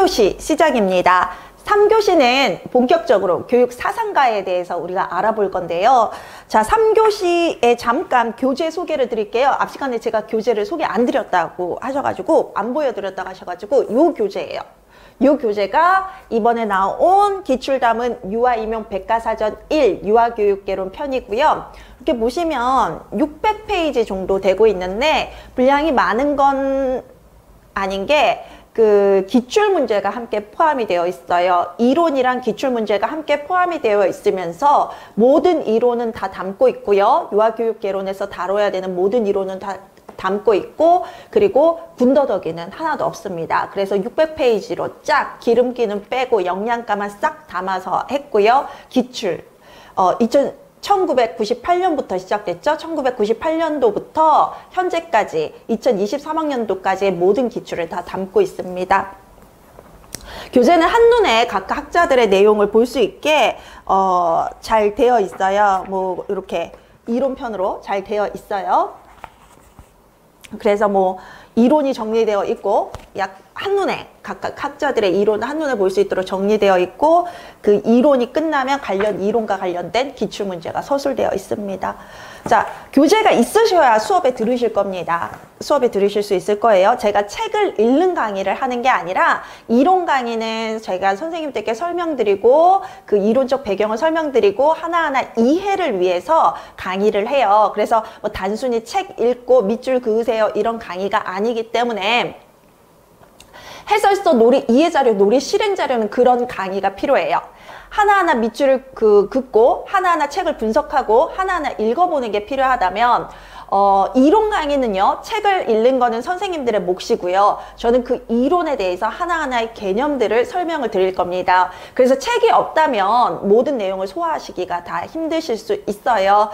3교시 시작입니다. 3교시는 본격적으로 교육 사상가에 대해서 우리가 알아볼 건데요. 자, 3교시에 잠깐 교재 소개를 드릴게요. 앞 시간에 제가 교재를 소개 안 드렸다고 하셔가지고, 안 보여드렸다고 하셔가지고, 요 교재예요. 요 교재가 이번에 나온 기출담은 유아임용 백과사전 1 유아교육개론 편이고요. 이렇게 보시면 600페이지 정도 되고 있는데, 분량이 많은 건 아닌 게, 그 기출문제가 함께 포함이 되어 있어요. 이론이랑 기출문제가 함께 포함이 되어 있으면서 모든 이론은 다 담고 있고요. 유아교육개론에서 다뤄야 되는 모든 이론은 다 담고 있고, 그리고 군더더기는 하나도 없습니다. 그래서 600페이지로 쫙 기름기는 빼고 영양가만 싹 담아서 했고요. 기출 1998년부터 시작됐죠. 1998년도부터 현재까지 2023학년도까지의 모든 기출을 다 담고 있습니다. 교재는 한눈에 각각 학자들의 내용을 볼 수 있게 잘 되어 있어요. 뭐 이렇게 이론편으로 잘 되어 있어요. 그래서 뭐 이론이 정리되어 있고, 약 한눈에 각각 학자들의 이론을 한눈에 볼 수 있도록 정리되어 있고, 그 이론이 끝나면 이론과 관련된 기출문제가 서술되어 있습니다. 자, 교재가 있으셔야 수업에 들으실 겁니다. 수업에 들으실 수 있을 거예요. 제가 책을 읽는 강의를 하는 게 아니라, 이론 강의는 제가 선생님들께 설명드리고, 그 이론적 배경을 설명드리고, 하나하나 이해를 위해서 강의를 해요. 그래서 뭐 단순히 책 읽고 밑줄 그으세요 이런 강의가 아니기 때문에, 해설서, 놀이, 이해자료, 놀이, 실행자료는 그런 강의가 필요해요. 하나하나 밑줄을 긋고 하나하나 책을 분석하고 하나하나 읽어보는 게 필요하다면, 이론 강의는요, 책을 읽는 거는 선생님들의 몫이고요. 저는 그 이론에 대해서 하나하나의 개념들을 설명을 드릴 겁니다. 그래서 책이 없다면 모든 내용을 소화하시기가 다 힘드실 수 있어요.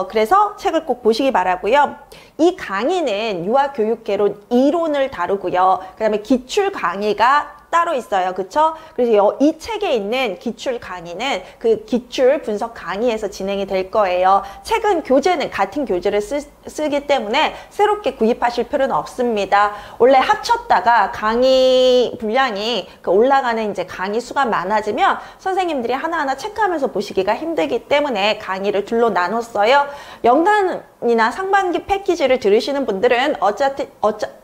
그래서 책을 꼭 보시기 바라고요. 이 강의는 유아교육개론 이론을 다루고요. 그 다음에 기출 강의가 따로 있어요. 그쵸? 그래서 이 책에 있는 기출 강의는 그 기출 분석 강의에서 진행이 될 거예요. 책은 교재는 같은 교재를 쓰기 때문에 새롭게 구입하실 필요는 없습니다. 원래 합쳤다가 강의 분량이 올라가는 이제 강의 수가 많아지면 선생님들이 하나하나 체크하면서 보시기가 힘들기 때문에 강의를 둘로 나눴어요. 연간이나 상반기 패키지를 들으시는 분들은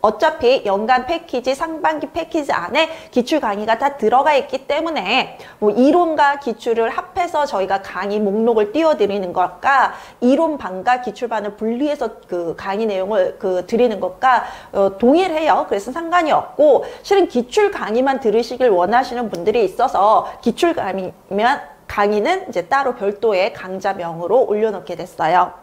어차피 연간 패키지, 상반기 패키지 안에 기출 강의가 다 들어가 있기 때문에, 뭐 이론과 기출을 합해서 저희가 강의 목록을 띄워드리는 것과 이론반과 기출반을 분리해서 그 강의 내용을 드리는 것과 동일해요. 그래서 상관이 없고, 실은 기출 강의만 들으시길 원하시는 분들이 있어서 기출 강의는 이제 따로 별도의 강좌명으로 올려놓게 됐어요.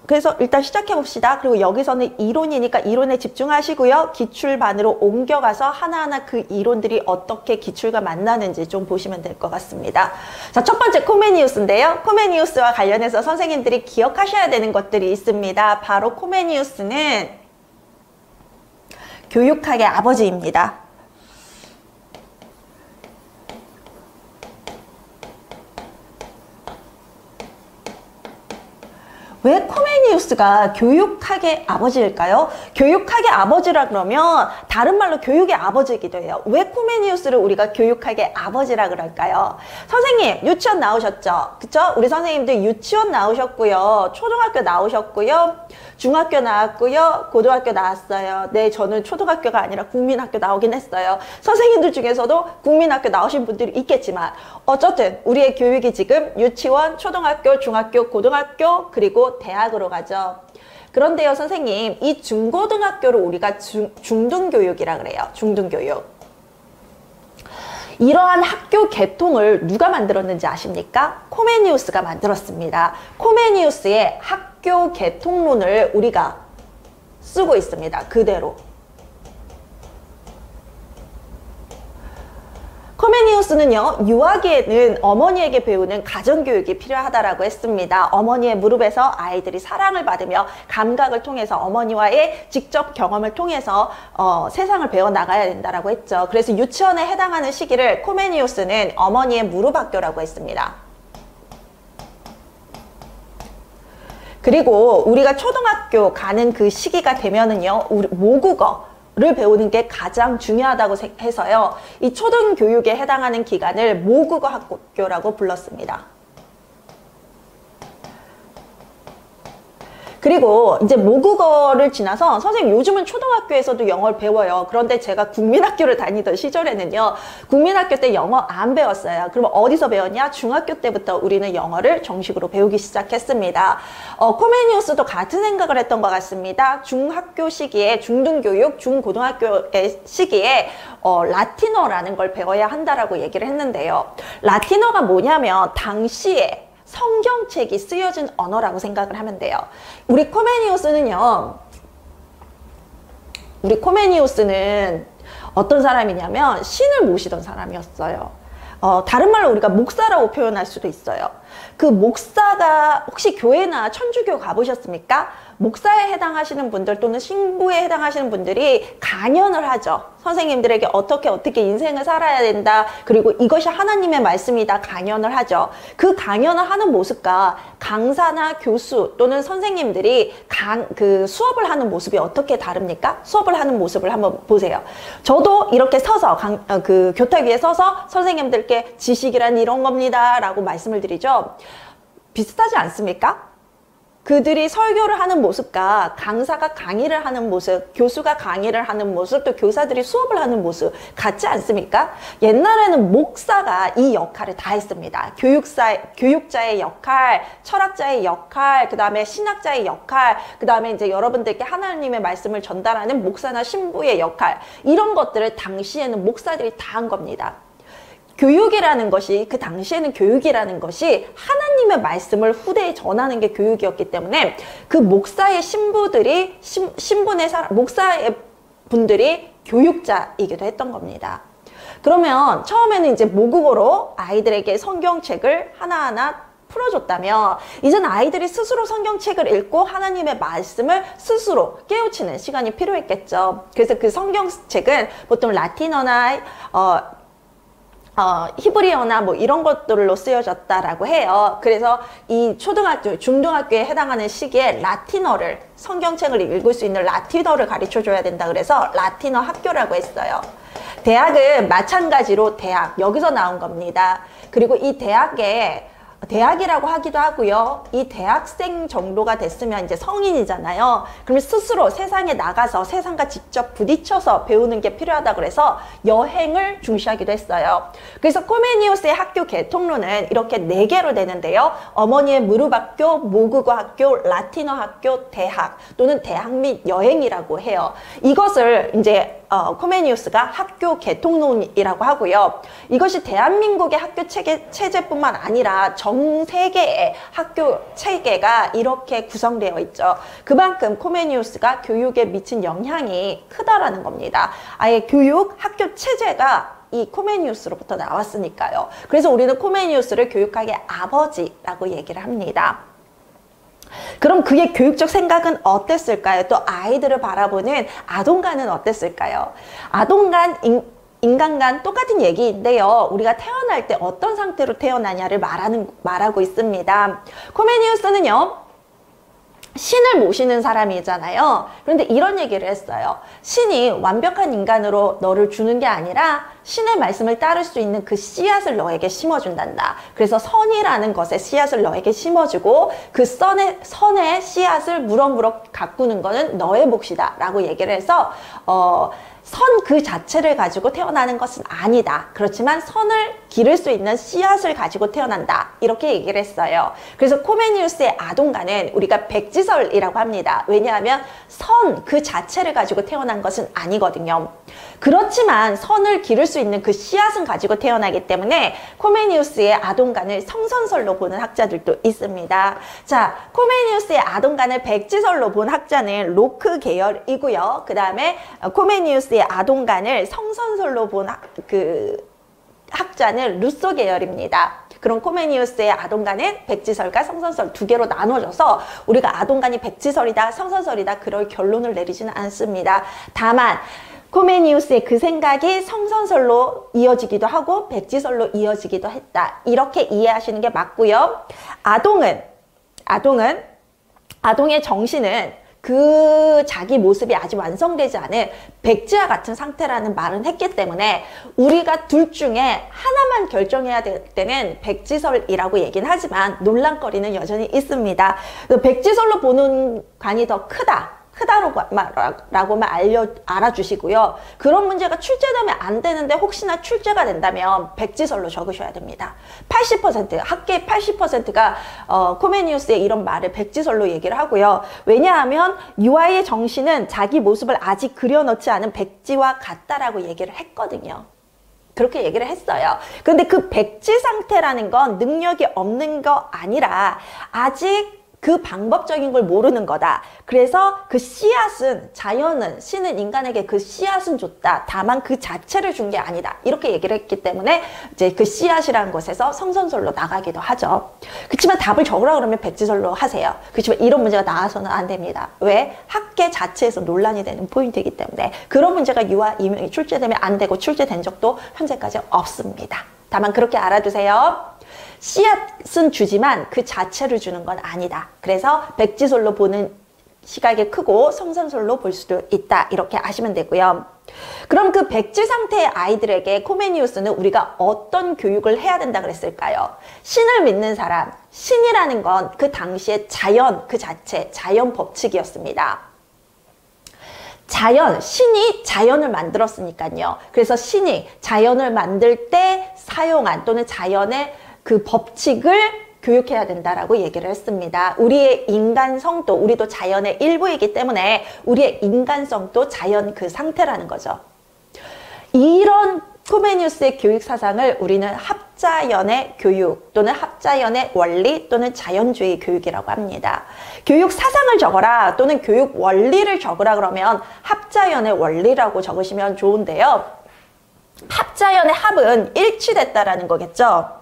그래서 일단 시작해 봅시다. 그리고 여기서는 이론이니까 이론에 집중하시고요. 기출반으로 옮겨가서 하나하나 그 이론들이 어떻게 기출과 만나는지 좀 보시면 될 것 같습니다. 자, 첫 번째 코메니우스인데요. 코메니우스와 관련해서 선생님들이 기억하셔야 되는 것들이 있습니다. 바로 코메니우스는 교육학의 아버지입니다. 왜 코메니우스가 교육학의 아버지일까요? 교육학의 아버지라 그러면 다른 말로 교육의 아버지이기도 해요. 왜 코메니우스를 우리가 교육학의 아버지라 그럴까요? 선생님, 유치원 나오셨죠? 그쵸? 우리 선생님들 유치원 나오셨고요. 초등학교 나오셨고요. 중학교 나왔고요. 고등학교 나왔어요. 네, 저는 초등학교가 아니라 국민학교 나오긴 했어요. 선생님들 중에서도 국민학교 나오신 분들이 있겠지만, 어쨌든 우리의 교육이 지금 유치원, 초등학교, 중학교, 고등학교, 그리고 대학으로 가죠. 그런데요, 선생님, 이 중고등학교를 우리가 중등교육이라 그래요. 중등교육. 이러한 학교 계통을 누가 만들었는지 아십니까? 코메니우스가 만들었습니다. 코메니우스의 학교 계통론을 우리가 쓰고 있습니다. 그대로. 코메니우스는요, 유아기에는 어머니에게 배우는 가정교육이 필요하다라고 했습니다. 어머니의 무릎에서 아이들이 사랑을 받으며 감각을 통해서 어머니와의 직접 경험을 통해서 세상을 배워나가야 된다라고 했죠. 그래서 유치원에 해당하는 시기를 코메니우스는 어머니의 무릎 학교라고 했습니다. 그리고 우리가 초등학교 가는 그 시기가 되면은요, 우리 모국어, 를 배우는 게 가장 중요하다고 해서요. 이 초등교육에 해당하는 기간을 모국어 학교라고 불렀습니다. 그리고 이제 모국어를 지나서 선생님 요즘은 초등학교에서도 영어를 배워요. 그런데 제가 국민학교를 다니던 시절에는요. 국민학교 때 영어 안 배웠어요. 그럼 어디서 배웠냐? 중학교 때부터 우리는 영어를 정식으로 배우기 시작했습니다. 코메니우스도 같은 생각을 했던 것 같습니다. 중학교 시기에 중등교육, 중고등학교의 시기에 라틴어라는 걸 배워야 한다라고 얘기를 했는데요. 라틴어가 뭐냐면 당시에 성경책이 쓰여진 언어라고 생각을 하면 돼요. 우리 코메니우스는 어떤 사람이냐면 신을 모시던 사람이었어요. 다른 말로 우리가 목사라고 표현할 수도 있어요. 그 목사가 혹시 교회나 천주교 가보셨습니까? 목사에 해당하시는 분들 또는 신부에 해당하시는 분들이 강연을 하죠. 선생님들에게 어떻게 인생을 살아야 된다. 그리고 이것이 하나님의 말씀이다. 강연을 하죠. 그 강연을 하는 모습과 강사나 교수 또는 선생님들이 수업을 하는 모습이 어떻게 다릅니까? 수업을 하는 모습을 한번 보세요. 저도 이렇게 서서 교탁 위에 서서 선생님들께 지식이란 이런 겁니다. 라고 말씀을 드리죠. 비슷하지 않습니까? 그들이 설교를 하는 모습과 강사가 강의를 하는 모습, 교수가 강의를 하는 모습, 또 교사들이 수업을 하는 모습 같지 않습니까? 옛날에는 목사가 이 역할을 다 했습니다. 교육자의 역할, 철학자의 역할, 그 다음에 신학자의 역할, 그 다음에 이제 여러분들께 하나님의 말씀을 전달하는 목사나 신부의 역할, 이런 것들을 당시에는 목사들이 다 한 겁니다. 교육이라는 것이, 그 당시에는 교육이라는 것이 하나님의 말씀을 후대에 전하는 게 교육이었기 때문에 그 목사의 신부들이, 목사의 분들이 교육자이기도 했던 겁니다. 그러면 처음에는 이제 모국어로 아이들에게 성경책을 하나하나 풀어줬다면 이제는 아이들이 스스로 성경책을 읽고 하나님의 말씀을 스스로 깨우치는 시간이 필요했겠죠. 그래서 그 성경책은 보통 라틴어나 히브리어나 뭐 이런 것들로 쓰여졌다라고 해요. 그래서 이 초등학교, 중등학교에 해당하는 시기에 라틴어를, 성경책을 읽을 수 있는 라틴어를 가르쳐 줘야 된다 그래서 라틴어 학교라고 했어요. 대학은 마찬가지로 여기서 나온 겁니다. 그리고 이 대학이라고 하기도 하고요. 이 대학생 정도가 됐으면 이제 성인이잖아요. 그러면 스스로 세상에 나가서 세상과 직접 부딪혀서 배우는 게 필요하다 그래서 여행을 중시하기도 했어요. 그래서 코메니우스의 학교 개통로는 이렇게 4개로 되는데요. 어머니의 무릎학교, 모국어 학교, 라틴어 학교, 대학 또는 대학 및 여행이라고 해요. 이것을 이제 코메니우스가 학교 개통론이라고 하고요. 이것이 대한민국의 학교 체제뿐만 아니라 전 세계의 학교 체계가 이렇게 구성되어 있죠. 그만큼 코메니우스가 교육에 미친 영향이 크다라는 겁니다. 아예 학교 체제가 이 코메니우스로부터 나왔으니까요. 그래서 우리는 코메니우스를 교육학의 아버지라고 얘기를 합니다. 그럼 그의 교육적 생각은 어땠을까요? 또 아이들을 바라보는 아동관은 어땠을까요? 아동관, 인간관 똑같은 얘기인데요. 우리가 태어날 때 어떤 상태로 태어나냐를 말하고 있습니다. 코메니우스는요. 신을 모시는 사람이잖아요. 그런데 이런 얘기를 했어요. 신이 완벽한 인간으로 너를 주는 게 아니라 신의 말씀을 따를 수 있는 그 씨앗을 너에게 심어준단다. 그래서 선이라는 것에 씨앗을 너에게 심어주고 그 선의 씨앗을 무럭무럭 가꾸는 거는 너의 몫이다 라고 얘기를 해서 선 그 자체를 가지고 태어나는 것은 아니다. 그렇지만 선을 기를 수 있는 씨앗을 가지고 태어난다. 이렇게 얘기를 했어요. 그래서 코메니우스의 아동관은 우리가 백지설이라고 합니다. 왜냐하면 선 그 자체를 가지고 태어난 것은 아니거든요. 그렇지만 선을 기를 수 있는 그 씨앗은 가지고 태어나기 때문에 코메니우스의 아동관을 성선설로 보는 학자들도 있습니다. 자, 코메니우스의 아동관을 백지설로 본 학자는 로크 계열이고요. 그 다음에 코메니우스의 아동관을 성선설로 본 학자는 루소 계열입니다. 그럼 코메니우스의 아동관은 백지설과 성선설 2개로 나눠져서 우리가 아동관이 백지설이다, 성선설이다 그럴 결론을 내리지는 않습니다. 다만 코메니우스의 그 생각이 성선설로 이어지기도 하고 백지설로 이어지기도 했다. 이렇게 이해하시는 게 맞고요. 아동의 정신은 그 자기 모습이 아직 완성되지 않은 백지와 같은 상태라는 말은 했기 때문에 우리가 둘 중에 하나만 결정해야 될 때는 백지설이라고 얘기는 하지만 논란거리는 여전히 있습니다. 백지설로 보는 관이 더 크다라고만 알아주시고요. 그런 문제가 출제되면 안 되는데 혹시나 출제가 된다면 백지설로 적으셔야 됩니다. 80%, 학계의 80%가 코메니우스의 이런 말을 백지설로 얘기를 하고요. 왜냐하면 유아의 정신은 자기 모습을 아직 그려놓지 않은 백지와 같다라고 얘기를 했거든요. 그렇게 얘기를 했어요. 그런데 그 백지 상태라는 건 능력이 없는 거 아니라 아직 그 방법적인 걸 모르는 거다. 그래서 그 씨앗은, 자연은, 신은 인간에게 그 씨앗은 줬다. 다만 그 자체를 준 게 아니다. 이렇게 얘기를 했기 때문에 이제 그 씨앗이라는 것에서 성선설로 나가기도 하죠. 그렇지만 답을 적으라 그러면 백지설로 하세요. 그렇지만 이런 문제가 나와서는 안 됩니다. 왜? 학계 자체에서 논란이 되는 포인트이기 때문에 그런 문제가 유아 임용이 출제되면 안 되고 출제된 적도 현재까지 없습니다. 다만 그렇게 알아두세요. 씨앗은 주지만 그 자체를 주는 건 아니다. 그래서 백지설로 보는 시각이 크고 성선설로 볼 수도 있다. 이렇게 아시면 되고요. 그럼 그 백지 상태의 아이들에게 코메니우스는 우리가 어떤 교육을 해야 된다 그랬을까요? 신을 믿는 사람, 신이라는 건 그 당시에 자연 그 자체, 자연 법칙이었습니다. 자연, 신이 자연을 만들었으니까요. 그래서 신이 자연을 만들 때 사용한 또는 자연의 그 법칙을 교육해야 된다라고 얘기를 했습니다. 우리의 인간성도, 우리도 자연의 일부이기 때문에 우리의 인간성도 자연 그 상태라는 거죠. 이런 코메니우스의 교육 사상을 우리는 합자연의 교육 또는 합자연의 원리 또는 자연주의 교육이라고 합니다. 교육 사상을 적어라 또는 교육 원리를 적으라 그러면 합자연의 원리라고 적으시면 좋은데요. 합자연의 합은 일치됐다라는 거겠죠.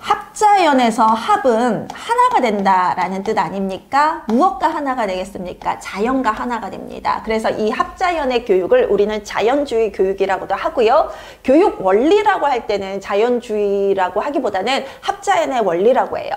합자연에서 합은 하나가 된다라는 뜻 아닙니까? 무엇과 하나가 되겠습니까? 자연과 하나가 됩니다. 그래서 이 합자연의 교육을 우리는 자연주의 교육이라고도 하고요. 교육 원리라고 할 때는 자연주의라고 하기보다는 합자연의 원리라고 해요.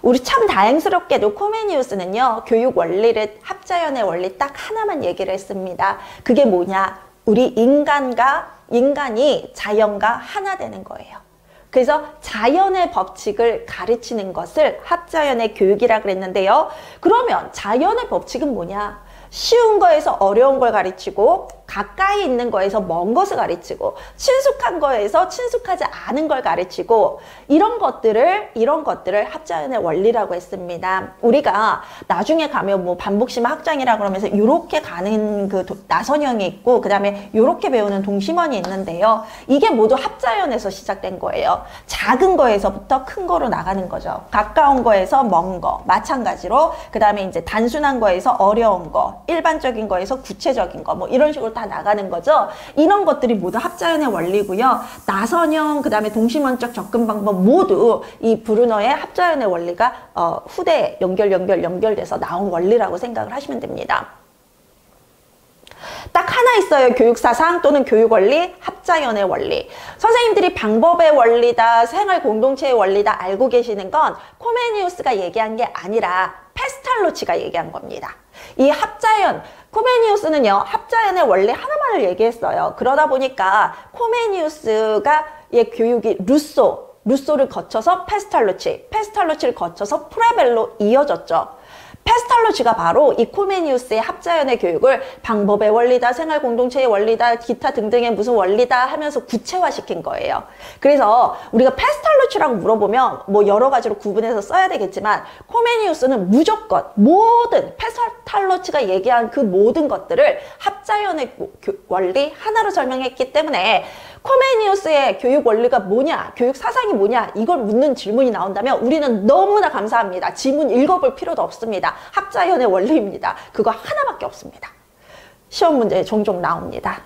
우리 참 다행스럽게도 코메니우스는요. 교육 원리를 합자연의 원리 딱 하나만 얘기를 했습니다. 그게 뭐냐? 우리 인간이 자연과 하나 되는 거예요. 그래서 자연의 법칙을 가르치는 것을 합자연의 교육이라 그랬는데요. 그러면 자연의 법칙은 뭐냐? 쉬운 거에서 어려운 걸 가르치고 가까이 있는 거에서 먼 것을 가르치고 친숙한 거에서 친숙하지 않은 걸 가르치고 이런 것들을 합자연의 원리라고 했습니다. 우리가 나중에 가면 뭐 반복심화 학장이라 그러면서 이렇게 가는 그 나선형이 있고 그 다음에 이렇게 배우는 동심원이 있는데요. 이게 모두 합자연에서 시작된 거예요. 작은 거에서부터 큰 거로 나가는 거죠. 가까운 거에서 먼 거, 마찬가지로 그 다음에 이제 단순한 거에서 어려운 거, 일반적인 거에서 구체적인 거, 뭐 이런 식으로 다 나가는 거죠. 이런 것들이 모두 합자연의 원리고요. 나선형, 그 다음에 동심원적 접근 방법 모두 이 브루너의 합자연의 원리가 후대에 연결돼서 나온 원리라고 생각을 하시면 됩니다. 딱 하나 있어요. 교육사상 또는 교육원리, 합자연의 원리. 선생님들이 방법의 원리다, 생활 공동체의 원리다 알고 계시는 건 코메니우스가 얘기한 게 아니라 페스탈로치가 얘기한 겁니다. 이 합자연, 코메니우스는요, 합자연의 원리 하나만을 얘기했어요. 그러다 보니까 코메니우스가의 교육이 루소를 거쳐서 페스탈로치를 거쳐서 프레벨로 이어졌죠. 페스탈로치가 바로 이 코메니우스의 합자연의 교육을 방법의 원리다, 생활 공동체의 원리다, 기타 등등의 무슨 원리다 하면서 구체화시킨 거예요. 그래서 우리가 페스탈로치라고 물어보면 뭐 여러 가지로 구분해서 써야 되겠지만 코메니우스는 무조건 모든 페스탈로치가 얘기한 그 모든 것들을 합자연의 원리 하나로 설명했기 때문에 코메니우스의 교육 원리가 뭐냐, 교육 사상이 뭐냐 이걸 묻는 질문이 나온다면 우리는 너무나 감사합니다. 지문 읽어볼 필요도 없습니다. 합자연의 원리입니다. 그거 하나밖에 없습니다. 시험 문제에 종종 나옵니다.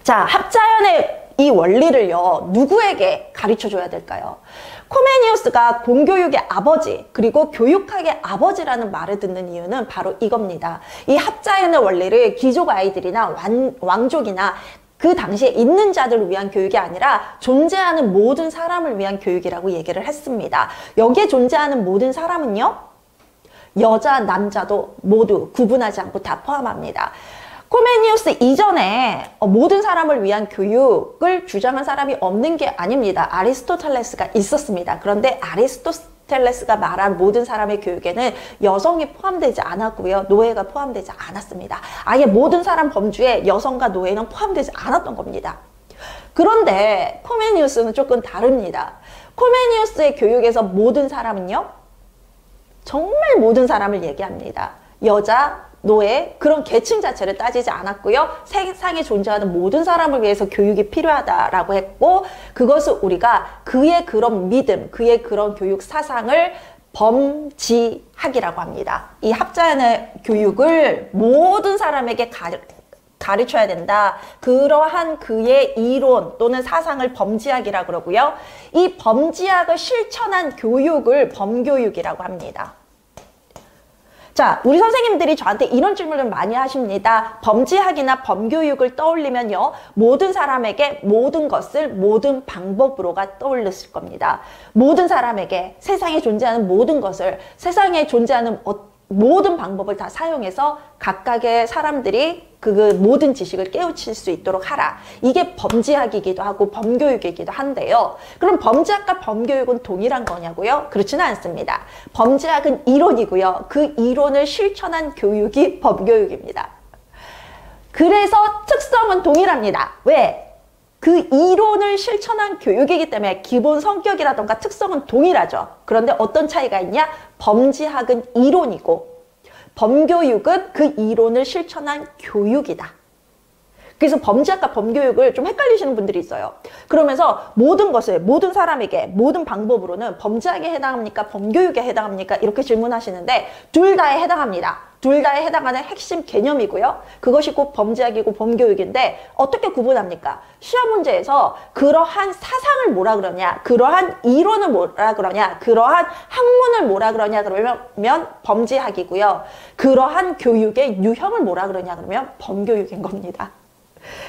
자, 합자연의 이 원리를요, 누구에게 가르쳐줘야 될까요? 코메니우스가 공교육의 아버지, 그리고 교육학의 아버지라는 말을 듣는 이유는 바로 이겁니다. 이 합자연의 원리를 귀족 아이들이나 왕족이나 그 당시에 있는 자들을 위한 교육이 아니라 존재하는 모든 사람을 위한 교육이라고 얘기를 했습니다. 여기에 존재하는 모든 사람은요, 여자, 남자도 모두 구분하지 않고 다 포함합니다. 코메니우스 이전에 모든 사람을 위한 교육을 주장한 사람이 없는 게 아닙니다. 아리스토텔레스가 있었습니다. 그런데 아리스토텔레스가 말한 모든 사람의 교육에는 여성이 포함되지 않았고요. 노예가 포함되지 않았습니다. 아예 모든 사람 범주에 여성과 노예는 포함되지 않았던 겁니다. 그런데 코메니우스는 조금 다릅니다. 코메니우스의 교육에서 모든 사람은요, 정말 모든 사람을 얘기합니다. 여자, 노예, 그런 계층 자체를 따지지 않았고요. 세상에 존재하는 모든 사람을 위해서 교육이 필요하다라고 했고, 그것을 우리가 그의 그런 믿음, 그의 그런 교육 사상을 범지학이라고 합니다. 이 합자연의 교육을 모든 사람에게 가르쳐야 된다. 그러한 그의 이론 또는 사상을 범지학이라고 그러고요. 이 범지학을 실천한 교육을 범교육이라고 합니다. 자, 우리 선생님들이 저한테 이런 질문을 많이 하십니다. 범지학이나 범교육을 떠올리면요, 모든 사람에게 모든 것을 모든 방법으로가 떠올렸을 겁니다. 모든 사람에게 세상에 존재하는 모든 것을, 세상에 존재하는 모든 방법을 다 사용해서 각각의 사람들이 그 모든 지식을 깨우칠 수 있도록 하라. 이게 범지학이기도 하고 범교육이기도 한데요. 그럼 범지학과 범교육은 동일한 거냐고요? 그렇지는 않습니다. 범지학은 이론이고요. 그 이론을 실천한 교육이 범교육입니다. 그래서 특성은 동일합니다. 왜? 그 이론을 실천한 교육이기 때문에 기본 성격이라던가 특성은 동일하죠. 그런데 어떤 차이가 있냐? 범지학은 이론이고 범교육은 그 이론을 실천한 교육이다. 그래서 범지학과 범교육을 좀 헷갈리시는 분들이 있어요. 그러면서 모든 것을 모든 사람에게 모든 방법으로는 범지학에 해당합니까? 범교육에 해당합니까? 이렇게 질문하시는데 둘 다에 해당합니다. 둘 다에 해당하는 핵심 개념이고요. 그것이 꼭 범지학이고 범교육인데 어떻게 구분합니까? 시험 문제에서 그러한 사상을 뭐라 그러냐, 그러한 이론을 뭐라 그러냐, 그러한 학문을 뭐라 그러냐 그러면 범지학이고요. 그러한 교육의 유형을 뭐라 그러냐 그러면 범교육인 겁니다.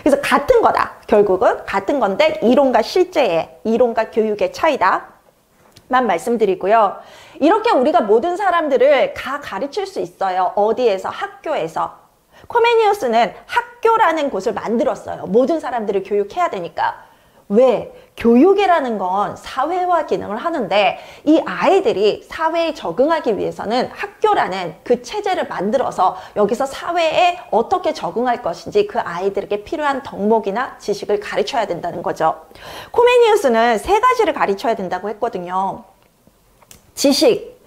그래서 같은 거다. 결국은 같은 건데 이론과 실제의, 이론과 교육의 차이다 만 말씀드리고요. 이렇게 우리가 모든 사람들을 다 가르칠 수 있어요. 어디에서? 학교에서. 코메니우스는 학교라는 곳을 만들었어요. 모든 사람들을 교육해야 되니까. 왜? 교육이라는 건 사회화 기능을 하는데 이 아이들이 사회에 적응하기 위해서는 학교라는 그 체제를 만들어서 여기서 사회에 어떻게 적응할 것인지 그 아이들에게 필요한 덕목이나 지식을 가르쳐야 된다는 거죠. 코메니우스는 세 가지를 가르쳐야 된다고 했거든요. 지식,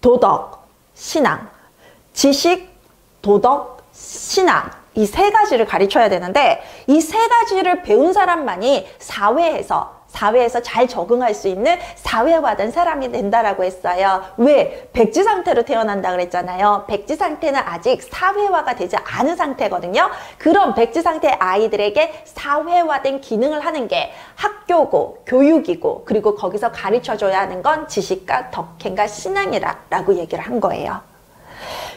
도덕, 신앙. 지식, 도덕, 신앙. 이 세 가지를 가르쳐야 되는데 이 세 가지를 배운 사람만이 사회에서 잘 적응할 수 있는 사회화된 사람이 된다라고 했어요. 왜? 백지 상태로 태어난다 그랬잖아요. 백지 상태는 아직 사회화가 되지 않은 상태거든요. 그런 백지 상태 아이들에게 사회화된 기능을 하는 게 학교고 교육이고 그리고 거기서 가르쳐줘야 하는 건 지식과 덕행과 신앙이라고 얘기를 한 거예요.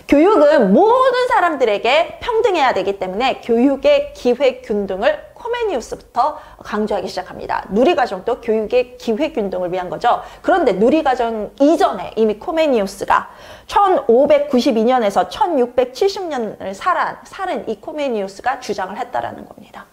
교육은 모든 사람들에게 평등해야 되기 때문에 교육의 기회균등을 코메니우스부터 강조하기 시작합니다. 누리과정도 교육의 기회균등을 위한 거죠. 그런데 누리과정 이전에 이미 코메니우스가 1592년에서 1670년을 살은 이 코메니우스가 주장을 했다라는 겁니다.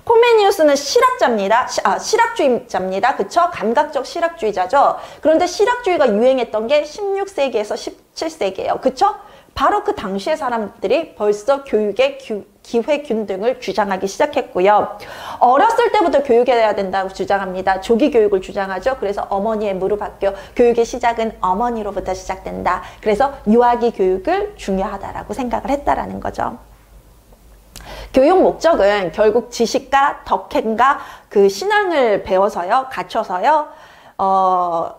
코메니우스는 실학주의자입니다. 그쵸? 감각적 실학주의자죠. 그런데 실학주의가 유행했던 게 16세기에서 17세기예요. 그쵸? 바로 그 당시의 사람들이 벌써 교육의 기회균등을 주장하기 시작했고요. 어렸을 때부터 교육해야 된다고 주장합니다. 조기 교육을 주장하죠. 그래서 어머니의 무릎학교, 교육의 시작은 어머니로부터 시작된다. 그래서 유아기 교육을 중요하다라고 생각을 했다라는 거죠. 교육 목적은 결국 지식과 덕행과 그 신앙을 배워서요, 갖춰서요,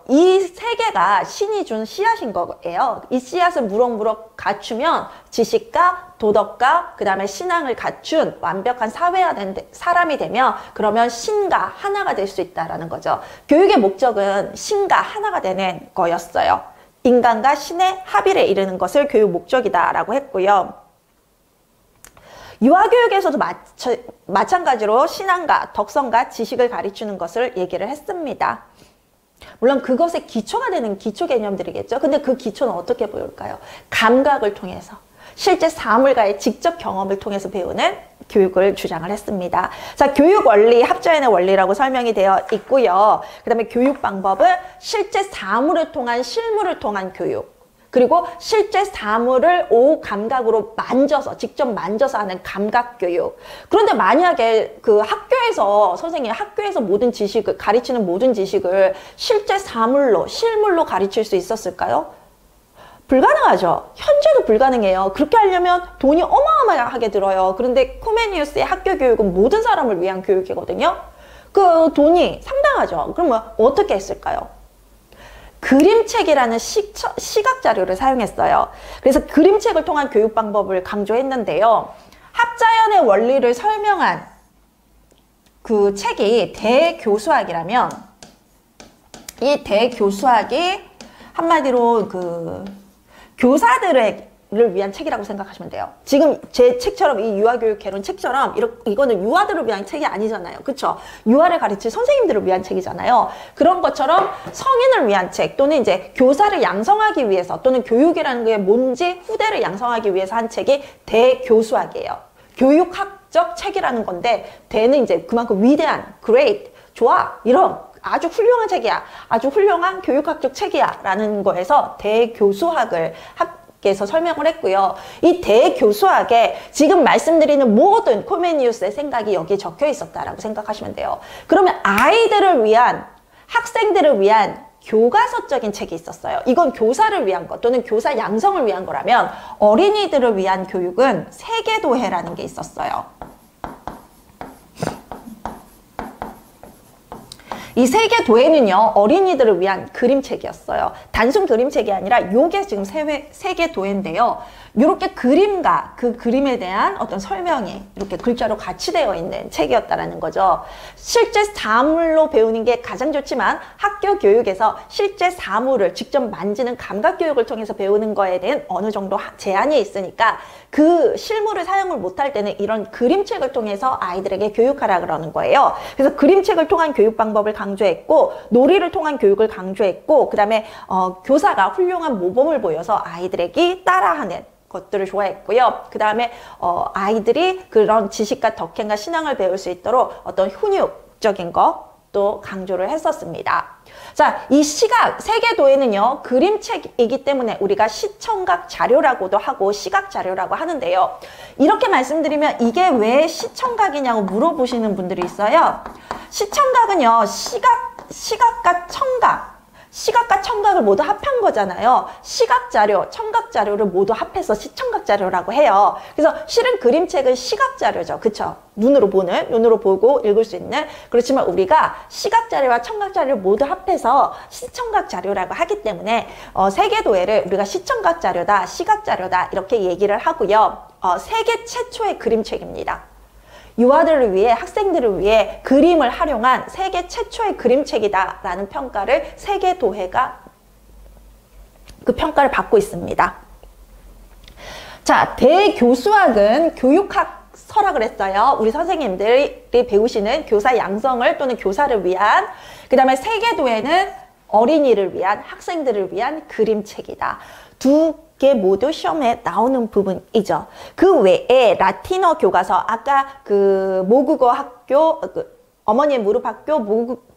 이 세 개가 신이 준 씨앗인 거예요. 이 씨앗을 무럭무럭 갖추면 지식과 도덕과 그 다음에 신앙을 갖춘 완벽한 사회화된 사람이 되면 그러면 신과 하나가 될 수 있다는 거죠. 교육의 목적은 신과 하나가 되는 거였어요. 인간과 신의 합일에 이르는 것을 교육 목적이다라고 했고요. 유아교육에서도 마찬가지로 신앙과 덕성과 지식을 가르치는 것을 얘기를 했습니다. 물론 그것의 기초가 되는 기초 개념들이겠죠. 근데 그 기초는 어떻게 보일까요? 감각을 통해서, 실제 사물과의 직접 경험을 통해서 배우는 교육을 주장을 했습니다. 자, 교육 원리, 합자연의 원리라고 설명이 되어 있고요. 그 다음에 교육 방법은 실제 사물을 통한, 실물을 통한 교육. 그리고 실제 사물을 오감각으로 만져서, 직접 만져서 하는 감각교육. 그런데 만약에 그 학교에서, 선생님이 학교에서 모든 지식을, 가르치는 모든 지식을 실제 사물로, 실물로 가르칠 수 있었을까요? 불가능하죠. 현재도 불가능해요. 그렇게 하려면 돈이 어마어마하게 들어요. 그런데 코메니우스의 학교 교육은 모든 사람을 위한 교육이거든요. 그 돈이 상당하죠. 그러면 어떻게 했을까요? 그림책이라는 시각 자료를 사용했어요. 그래서 그림책을 통한 교육 방법을 강조했는데요. 합자연의 원리를 설명한 그 책이 대교수학이라면, 이 대교수학이 한마디로 그 교사들을 위한 책이라고 생각하시면 돼요. 지금 제 책처럼, 이 유아교육 개론 책처럼 이거는 유아들을 위한 책이 아니잖아요. 그쵸? 유아를 가르칠 선생님들을 위한 책이잖아요. 그런 것처럼 성인을 위한 책, 또는 이제 교사를 양성하기 위해서, 또는 교육이라는 게 뭔지 후대를 양성하기 위해서 한 책이 대교수학이에요. 교육학적 책이라는 건데, 대는 이제 그만큼 위대한, great, 좋아, 이런 아주 훌륭한 책이야, 아주 훌륭한 교육학적 책이야 라는 거에서 대교수학을 에서 설명을 했고요. 이 대교수학에 지금 말씀드리는 모든 코메니우스의 생각이 여기에 적혀 있었다라고 생각하시면 돼요. 그러면 아이들을 위한, 학생들을 위한 교과서적인 책이 있었어요. 이건 교사를 위한 것, 또는 교사 양성을 위한 거라면, 어린이들을 위한 교육은 세계도해라는 게 있었어요. 이 세계도해는요, 어린이들을 위한 그림책이었어요. 단순 그림책이 아니라 요게 지금 세계도해인데요. 이렇게 그림과 그 그림에 대한 어떤 설명이 이렇게 글자로 같이 되어 있는 책이었다라는 거죠. 실제 사물로 배우는 게 가장 좋지만, 학교 교육에서 실제 사물을 직접 만지는 감각 교육을 통해서 배우는 거에 대한 어느 정도 제한이 있으니까, 그 실물을 사용을 못할 때는 이런 그림책을 통해서 아이들에게 교육하라 그러는 거예요. 그래서 그림책을 통한 교육 방법을 강조했고, 놀이를 통한 교육을 강조했고, 그 다음에 교사가 훌륭한 모범을 보여서 아이들에게 따라하는 것들을 좋아했고요. 그 다음에 아이들이 그런 지식과 덕행과 신앙을 배울 수 있도록 어떤 훈육적인 것도 강조를 했었습니다. 자, 이 세계도해는요, 그림책이기 때문에 우리가 시청각 자료라고도 하고 시각 자료라고 하는데요. 이렇게 말씀드리면 이게 왜 시청각이냐고 물어보시는 분들이 있어요. 시청각은요, 시각과 청각, 시각과 청각을 모두 합한 거잖아요. 시각 자료, 청각 자료를 모두 합해서 시청각 자료라고 해요. 그래서 실은 그림책은 시각 자료죠. 그쵸? 눈으로 보고 읽을 수 있는. 그렇지만 우리가 시각 자료와 청각 자료를 모두 합해서 시청각 자료라고 하기 때문에 세계도해를 우리가 시청각 자료다, 시각 자료다 이렇게 얘기를 하고요. 세계 최초의 그림책입니다. 유아들을 위해, 학생들을 위해 그림을 활용한 세계 최초의 그림책이다 라는 평가를 세계도해가 그 평가를 받고 있습니다. 자, 대교수학은 교육학 설학을 했어요. 우리 선생님들이 배우시는 교사 양성을 또는 교사를 위한, 그 다음에 세계도해는 어린이를 위한, 학생들을 위한 그림책이다. 두 개 모두 시험에 나오는 부분이죠. 그 외에 라틴어 교과서, 아까 그 모국어 학교, 어머니의 무릎 학교,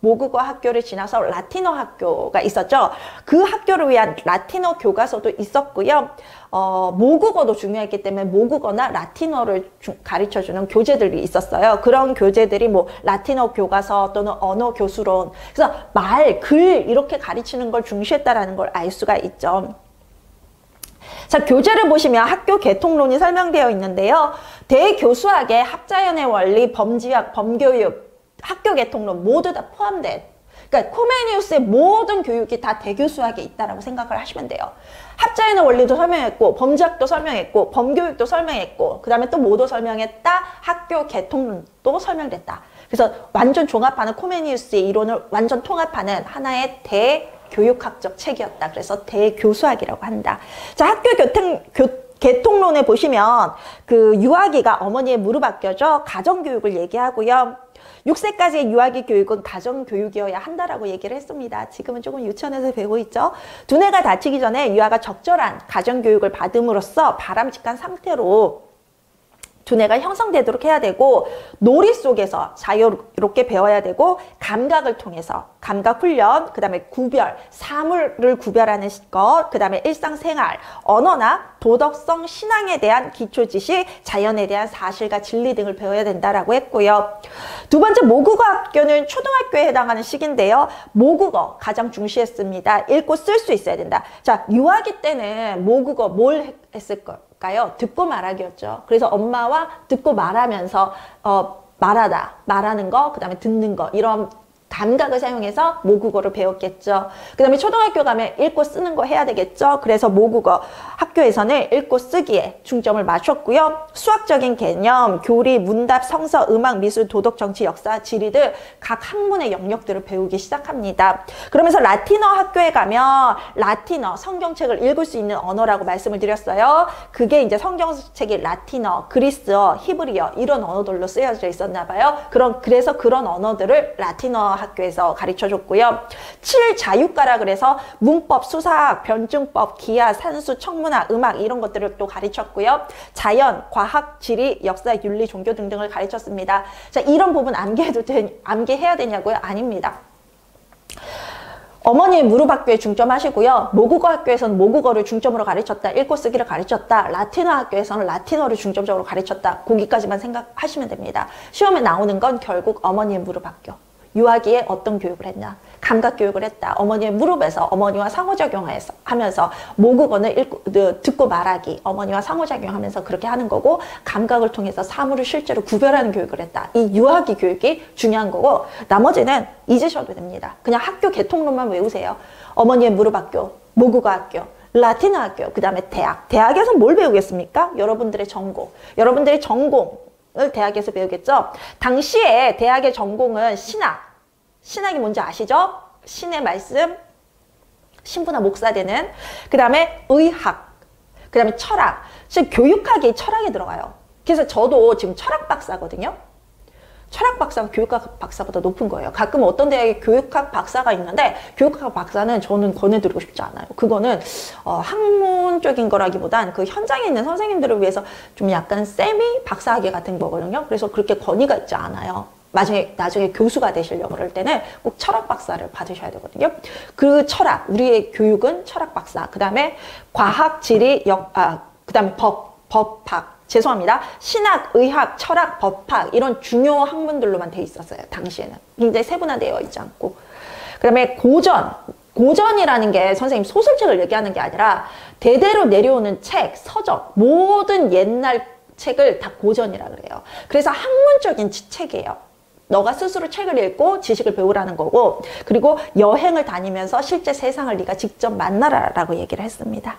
모국어 학교를 지나서 라틴어 학교가 있었죠. 그 학교를 위한 라틴어 교과서도 있었고요. 모국어도 중요했기 때문에 모국어나 라틴어를 가르쳐주는 교재들이 있었어요. 그런 교재들이 뭐 라틴어 교과서 또는 언어 교수론, 그래서 말, 글 이렇게 가르치는 걸 중시했다라는 걸 알 수가 있죠. 자, 교재를 보시면 학교 개통론이 설명되어 있는데요. 대교수학의 합자연의 원리, 범지학, 범교육, 학교 개통론 모두 다 포함된, 그러니까 코메니우스의 모든 교육이 다 대교수학에 있다라고 생각을 하시면 돼요. 합자연의 원리도 설명했고, 범지학도 설명했고, 범교육도 설명했고, 그 다음에 또 뭐도 설명했다? 학교 개통론도 설명됐다. 그래서 완전 종합하는, 코메니우스의 이론을 완전 통합하는 하나의 대교육학적 책이었다. 그래서 대교수학이라고 한다. 자, 학교 개통론에 보시면 그 유아기가 어머니의 무릎 아껴줘 가정교육을 얘기하고요. 6세까지의 유아기 교육은 가정교육이어야 한다라고 얘기를 했습니다. 지금은 조금 유치원에서 배우고 있죠. 두뇌가 다치기 전에 유아가 적절한 가정교육을 받음으로써 바람직한 상태로 두뇌가 형성되도록 해야 되고, 놀이 속에서 자유롭게 배워야 되고, 감각을 통해서 감각 훈련, 그 다음에 구별, 사물을 구별하는 것, 그 다음에 일상생활, 언어나 도덕성, 신앙에 대한 기초 지식, 자연에 대한 사실과 진리 등을 배워야 된다라고 했고요. 두 번째, 모국어 학교는 초등학교에 해당하는 시기인데요. 모국어 가장 중시했습니다. 읽고 쓸 수 있어야 된다. 자, 유아기 때는 모국어 뭘 했을 까요? 듣고 말하기였죠. 그래서 엄마와 듣고 말하면서 말하는 거, 그 다음에 듣는 거, 이런 감각을 사용해서 모국어를 배웠겠죠. 그 다음에 초등학교 가면 읽고 쓰는 거 해야 되겠죠. 그래서 모국어 학교에서는 읽고 쓰기에 중점을 맞췄고요. 수학적인 개념, 교리, 문답, 성서, 음악, 미술, 도덕, 정치, 역사, 지리 등 각 학문의 영역들을 배우기 시작합니다. 그러면서 라틴어 학교에 가면 라틴어 성경책을 읽을 수 있는 언어라고 말씀을 드렸어요. 그게 이제 성경책이 라틴어, 그리스어, 히브리어 이런 언어들로 쓰여져 있었나 봐요. 그래서 그런 언어들을 라틴어 학교에서 가르쳐줬고요. 7자유과라 그래서 문법, 수사학, 변증법, 기하, 산수, 청문학, 음악 이런 것들을 또 가르쳤고요. 자연, 과학, 지리, 역사, 윤리, 종교 등등을 가르쳤습니다. 자, 이런 부분 암기해야 되냐고요? 아닙니다. 어머니의 무릎 학교에 중점하시고요. 모국어 학교에서는 모국어를 중점으로 가르쳤다. 읽고 쓰기를 가르쳤다. 라틴어 학교에서는 라틴어를 중점적으로 가르쳤다. 거기까지만 생각하시면 됩니다. 시험에 나오는 건 결국 어머니의 무릎 학교. 유아기에 어떤 교육을 했냐? 감각 교육을 했다. 어머니의 무릎에서 어머니와 상호작용해서 하면서 모국어는 듣고 말하기, 어머니와 상호작용하면서 그렇게 하는 거고, 감각을 통해서 사물을 실제로 구별하는 교육을 했다. 이 유아기 교육이 중요한 거고, 나머지는 잊으셔도 됩니다. 그냥 학교 개통론만 외우세요. 어머니의 무릎 학교, 모국어 학교, 라틴어 학교, 그 다음에 대학. 대학에서 뭘 배우겠습니까? 여러분들의 전공. 여러분들의 전공을 대학에서 배우겠죠? 당시에 대학의 전공은 신학이 뭔지 아시죠? 신의 말씀, 신부나 목사 되는, 그 다음에 의학, 그 다음에 철학. 지금 교육학이 철학에 들어가요. 그래서 저도 지금 철학 박사거든요. 철학 박사가 교육학 박사보다 높은 거예요. 가끔 어떤 대학에 교육학 박사가 있는데, 교육학 박사는 저는 권해드리고 싶지 않아요. 그거는 학문적인 거라기보단 그 현장에 있는 선생님들을 위해서 좀 약간 세미 박사학위 같은 거거든요. 그래서 그렇게 권위가 있지 않아요. 나중에 교수가 되시려고 그럴 때는 꼭 철학 박사를 받으셔야 되거든요. 그 철학, 우리의 교육은 철학 박사, 그 다음에 과학, 지리, 그 다음에 법학, 죄송합니다. 신학, 의학, 철학, 법학 이런 중요 학문들로만 돼 있었어요. 당시에는. 굉장히 세분화되어 있지 않고. 그 다음에 고전이라는 게 선생님 소설책을 얘기하는 게 아니라 대대로 내려오는 책, 서적, 모든 옛날 책을 다 고전이라 그래요. 그래서 학문적인 책이에요. 너가 스스로 책을 읽고 지식을 배우라는 거고, 그리고 여행을 다니면서 실제 세상을 네가 직접 만나라라고 얘기를 했습니다.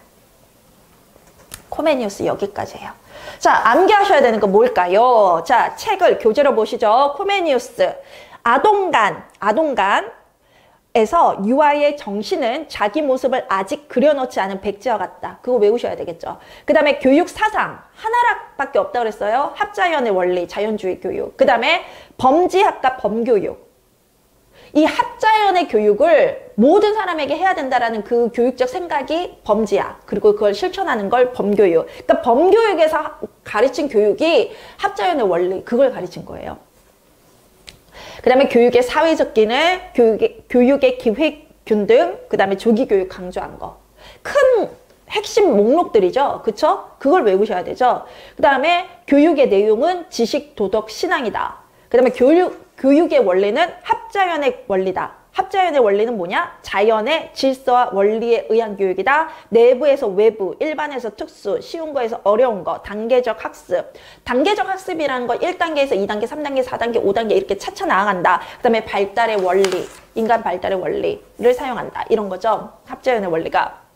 코메니우스 여기까지예요. 자, 암기하셔야 되는 거 뭘까요? 자, 책을 교재로 보시죠. 코메니우스. 아동간에서 유아의 정신은 자기 모습을 아직 그려놓지 않은 백지와 같다. 그거 외우셔야 되겠죠. 그 다음에 교육 사상. 하나밖에 없다고 그랬어요. 합자연의 원리, 자연주의 교육. 그 다음에 범지학과 범교육. 이 합자연의 교육을 모든 사람에게 해야 된다라는 그 교육적 생각이 범지학, 그리고 그걸 실천하는 걸 범교육. 그러니까 범교육에서 가르친 교육이 합자연의 원리, 그걸 가르친 거예요. 그 다음에 교육의 사회적 기능, 교육의 기획균 등, 그 다음에 조기교육 강조한 거. 큰 핵심 목록들이죠. 그쵸? 그걸 외우셔야 되죠. 그 다음에 교육의 내용은 지식, 도덕, 신앙이다. 그 다음에 교육의 원리는 합자연의 원리다. 합자연의 원리는 뭐냐? 자연의 질서와 원리에 의한 교육이다. 내부에서 외부, 일반에서 특수, 쉬운 거에서 어려운 거, 단계적 학습. 단계적 학습이라는 거 1단계에서 2단계, 3단계, 4단계, 5단계 이렇게 차차 나아간다. 그 다음에 발달의 원리, 인간 발달의 원리를 사용한다. 이런 거죠. 합자연의 원리가.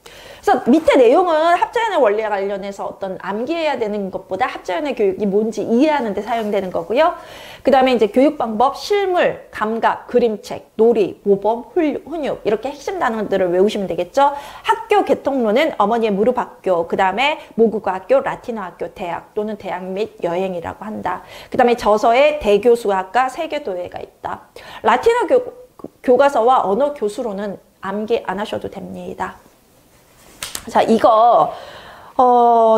그래서 밑에 내용은 합자연의 원리에 관련해서 어떤 암기해야 되는 것보다 합자연의 교육이 뭔지 이해하는 데 사용되는 거고요. 그 다음에 이제 교육 방법, 실물, 감각, 그림책, 놀이, 모범, 훈육 이렇게 핵심 단어들을 외우시면 되겠죠. 학교 개통로는 어머니의 무릎 학교, 그 다음에 모국어 학교, 라틴어 학교, 대학 또는 대학 및 여행이라고 한다. 그 다음에 저서에 대교 수학과 세계도예가 있다. 라틴어 교과서와 언어 교수로는 암기 안 하셔도 됩니다. 자, 이거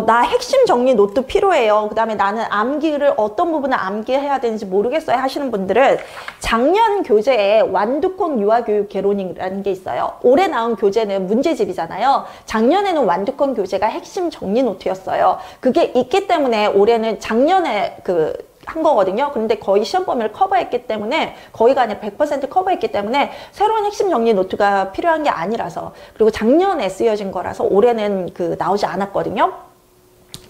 나 핵심 정리 노트 필요해요. 그 다음에 나는 암기를 어떤 부분을 암기해야 되는지 모르겠어요 하시는 분들은 작년 교재에 완두콩 유아교육 개론이라는 게 있어요. 올해 나온 교재는 문제집이잖아요. 작년에는 완두콩 교재가 핵심 정리 노트였어요. 그게 있기 때문에 올해는 작년에 한 거거든요. 그런데 거의 시험 범위를 커버했기 때문에 거의가 아니라 100% 커버했기 때문에 새로운 핵심 정리 노트가 필요한 게 아니라서, 그리고 작년에 쓰여진 거라서 올해는 나오지 않았거든요.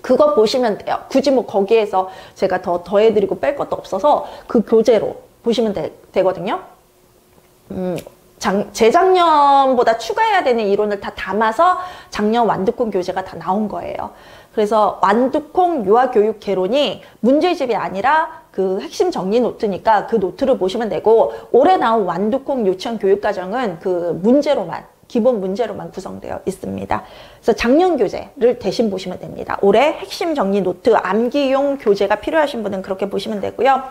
그거 보시면 돼요. 굳이 뭐 거기에서 제가 더해드리고 뺄 것도 없어서 그 교재로 보시면 되거든요. 재작년보다 추가해야 되는 이론을 다 담아서 작년 완두콩 교재가 다 나온 거예요. 그래서 완두콩 유아교육 개론이 문제집이 아니라 그 핵심 정리 노트니까 그 노트를 보시면 되고, 올해 나온 완두콩 유치원 교육과정은 그 문제로만, 기본 문제로만 구성되어 있습니다. 그래서 작년 교재를 대신 보시면 됩니다. 올해 핵심 정리 노트, 암기용 교재가 필요하신 분은 그렇게 보시면 되고요.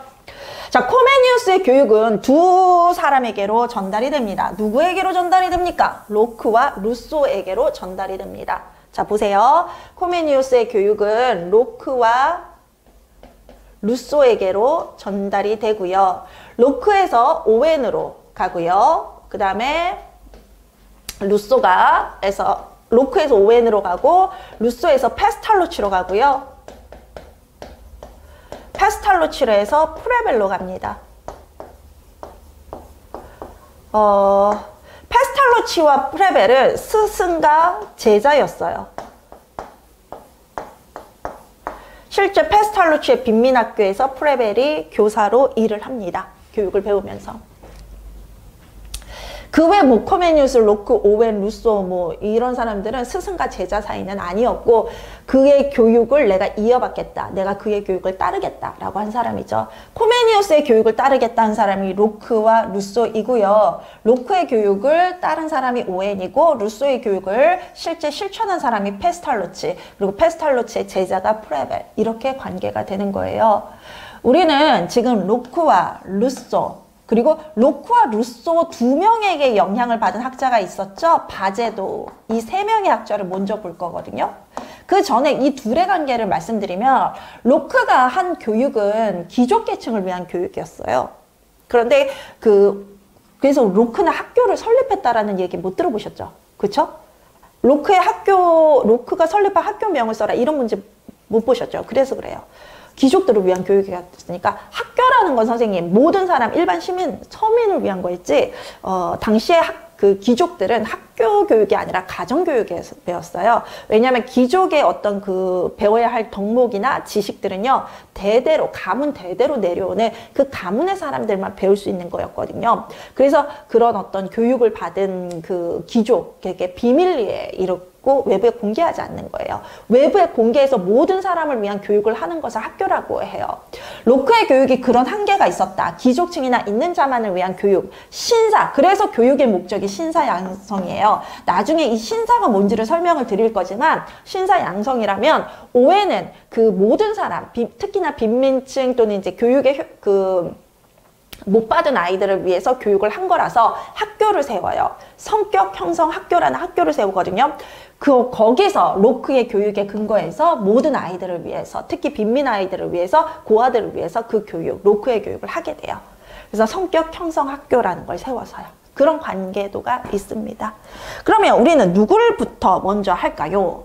자, 코메니우스의 교육은 두 사람에게로 전달이 됩니다. 누구에게로 전달이 됩니까? 로크와 루소에게로 전달이 됩니다. 자, 보세요. 코메니우스의 교육은 로크와 루소에게로 전달이 되고요. 로크에서 오웬으로 가고요. 그 다음에 로크에서 오웬으로 가고, 루소에서 페스탈로치로 가고요. 페스탈로치로에서 프레벨로 갑니다. 페스탈로치와 프레벨은 스승과 제자였어요. 실제 페스탈로치의 빈민학교에서 프레벨이 교사로 일을 합니다. 교육을 배우면서. 그 외 코메니우스, 로크, 오웬, 루소 이런 사람들은 스승과 제자 사이는 아니었고, 그의 교육을 내가 이어받겠다, 내가 그의 교육을 따르겠다라고 한 사람이죠. 코메니우스의 교육을 따르겠다 한 사람이 로크와 루소이고요. 로크의 교육을 따른 사람이 오웬이고, 루소의 교육을 실제 실천한 사람이 페스탈로치, 그리고 페스탈로치의 제자가 프레벨, 이렇게 관계가 되는 거예요. 우리는 지금 로크와 루소, 그리고 로크와 루소 두 명에게 영향을 받은 학자가 있었죠. 바제도. 이 세 명의 학자를 먼저 볼 거거든요. 그 전에 이 둘의 관계를 말씀드리면, 로크가 한 교육은 귀족계층을 위한 교육이었어요. 그런데 그래서 로크는 학교를 설립했다라는 얘기 못 들어보셨죠? 그쵸? 로크가 설립한 학교명을 써라, 이런 문제 못 보셨죠? 그래서 그래요. 귀족들을 위한 교육이었으니까, 학교라는 건 선생님 모든 사람, 일반 서민을 위한 거였지, 당시에 그 귀족들은 학교 교육이 아니라 가정 교육에서 배웠어요. 왜냐하면 귀족의 어떤 배워야 할 덕목이나 지식들은요, 가문 대대로 내려오는 그 가문의 사람들만 배울 수 있는 거였거든요. 그래서 그런 어떤 교육을 받은 그 귀족에게 비밀리에 외부에 공개하지 않는 거예요. 외부에 공개해서 모든 사람을 위한 교육을 하는 것을 학교라고 해요. 로크의 교육이 그런 한계가 있었다. 귀족층이나 있는 자만을 위한 교육, 신사. 그래서 교육의 목적이 신사 양성이에요. 나중에 이 신사가 뭔지를 설명을 드릴 거지만, 신사 양성이라면 오해는 그 모든 사람, 특히나 빈민층 또는 이제 교육의 못 받은 아이들을 위해서 교육을 한 거라서 학교를 세워요. 성격 형성 학교라는 학교를 세우거든요. 거기서 로크의 교육에 근거해서 모든 아이들을 위해서, 특히 빈민 아이들을 위해서, 고아들을 위해서 그 로크의 교육을 하게 돼요. 그래서 성격 형성 학교라는 걸 세워서요. 그런 관계도가 있습니다. 그러면 우리는 누구를부터 먼저 할까요?